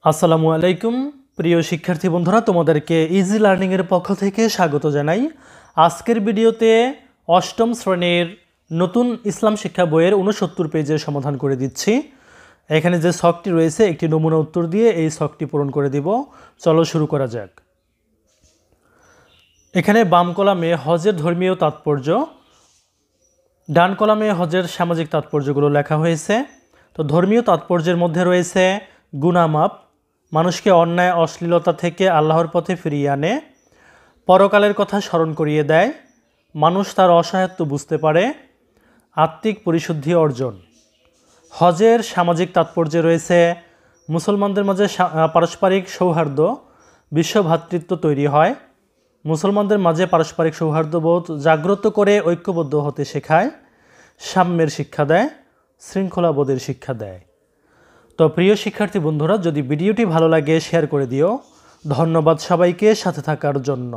আসসালামু আলাইকুম প্রিয় শিক্ষার্থী বন্ধুরা, তোমাদেরকে ইজি লার্নিং এর পক্ষ থেকে স্বাগত জানাই। আজকের ভিডিওতে অষ্টম শ্রেণীর নতুন ইসলাম শিক্ষা বইয়ের 69 পেজের সমাধান করে দিচ্ছি। এখানে যে ছকটি রয়েছে একটি নমুনা উত্তর দিয়ে এই ছকটি পূরণ করে দিব। চলো শুরু করা যাক। এখানে বাম কলামে হজের ধর্মীয় তাৎপর্য, ডান কলামে হজের সামাজিক তাৎপর্যগুলো লেখা হয়েছে। তো ধর্মীয় তাৎপর্যের মধ্যে রয়েছে গুনাহ মাপ, মানুষকে অন্যায় অশ্লীলতা থেকে আল্লাহর পথে ফিরিয়ে আনে, পরকালের কথা স্মরণ করিয়ে দেয়, মানুষ তার অসহায়ত্ব বুঝতে পারে, আত্মিক পরিশুদ্ধি অর্জন। হজের সামাজিক তাৎপর্যে রয়েছে মুসলমানদের মাঝে পারস্পরিক সৌহার্দ্য, বিশ্ব ভ্রাতৃত্ব তৈরি হয়, মুসলমানদের মাঝে পারস্পরিক সৌহার্দ্যবোধ জাগ্রত করে ঐক্যবদ্ধ হতে শেখায়, সাম্যের শিক্ষা দেয়, শৃঙ্খলাবোধের শিক্ষা দেয়। তো প্রিয় শিক্ষার্থী বন্ধুরা, যদি ভিডিওটি ভালো লাগে শেয়ার করে দিও। ধন্যবাদ সবাইকে সাথে থাকার জন্য।